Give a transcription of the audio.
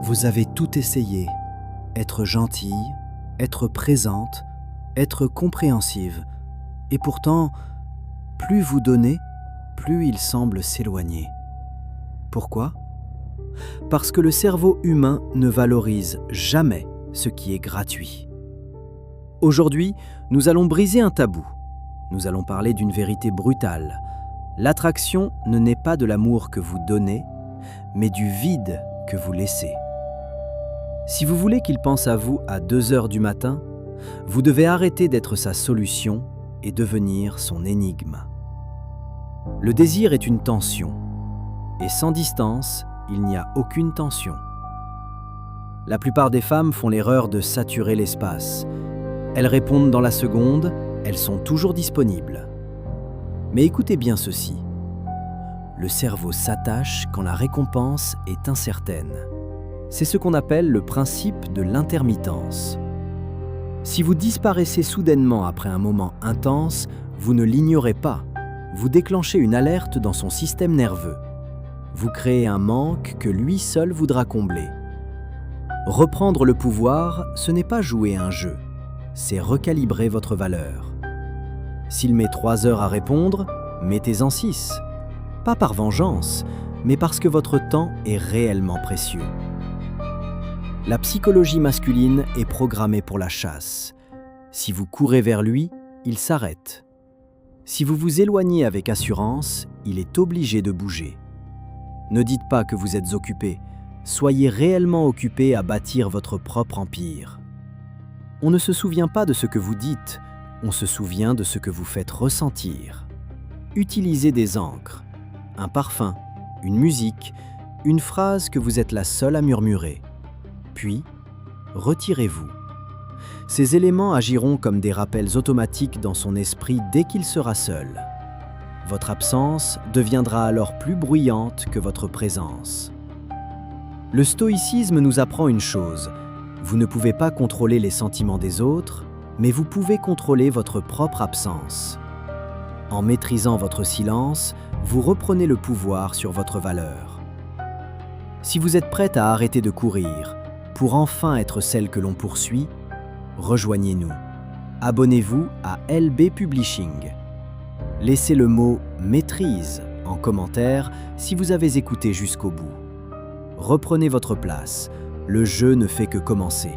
Vous avez tout essayé. Être gentille, être présente, être compréhensive. Et pourtant, plus vous donnez, plus il semble s'éloigner. Pourquoi ? Parce que le cerveau humain ne valorise jamais ce qui est gratuit. Aujourd'hui, nous allons briser un tabou. Nous allons parler d'une vérité brutale. L'attraction ne naît pas de l'amour que vous donnez, mais du vide que vous laissez. Si vous voulez qu'il pense à vous à 2 heures du matin, vous devez arrêter d'être sa solution et devenir son énigme. Le désir est une tension, et sans distance, il n'y a aucune tension. La plupart des femmes font l'erreur de saturer l'espace. Elles répondent dans la seconde, elles sont toujours disponibles. Mais écoutez bien ceci. Le cerveau s'attache quand la récompense est incertaine. C'est ce qu'on appelle le principe de l'intermittence. Si vous disparaissez soudainement après un moment intense, vous ne l'ignorez pas. Vous déclenchez une alerte dans son système nerveux. Vous créez un manque que lui seul voudra combler. Reprendre le pouvoir, ce n'est pas jouer un jeu, c'est recalibrer votre valeur. S'il met 3 heures à répondre, mettez-en 6. Pas par vengeance, mais parce que votre temps est réellement précieux. La psychologie masculine est programmée pour la chasse. Si vous courez vers lui, il s'arrête. Si vous vous éloignez avec assurance, il est obligé de bouger. Ne dites pas que vous êtes occupé. Soyez réellement occupé à bâtir votre propre empire. On ne se souvient pas de ce que vous dites, on se souvient de ce que vous faites ressentir. Utilisez des encres, un parfum, une musique, une phrase que vous êtes la seule à murmurer. Puis, retirez-vous. Ces éléments agiront comme des rappels automatiques dans son esprit dès qu'il sera seul. Votre absence deviendra alors plus bruyante que votre présence. Le stoïcisme nous apprend une chose. Vous ne pouvez pas contrôler les sentiments des autres, mais vous pouvez contrôler votre propre absence. En maîtrisant votre silence, vous reprenez le pouvoir sur votre valeur. Si vous êtes prête à arrêter de courir, pour enfin être celle que l'on poursuit, rejoignez-nous. Abonnez-vous à LB Publishing. Laissez le mot « maîtrise » en commentaire si vous avez écouté jusqu'au bout. Reprenez votre place, le jeu ne fait que commencer.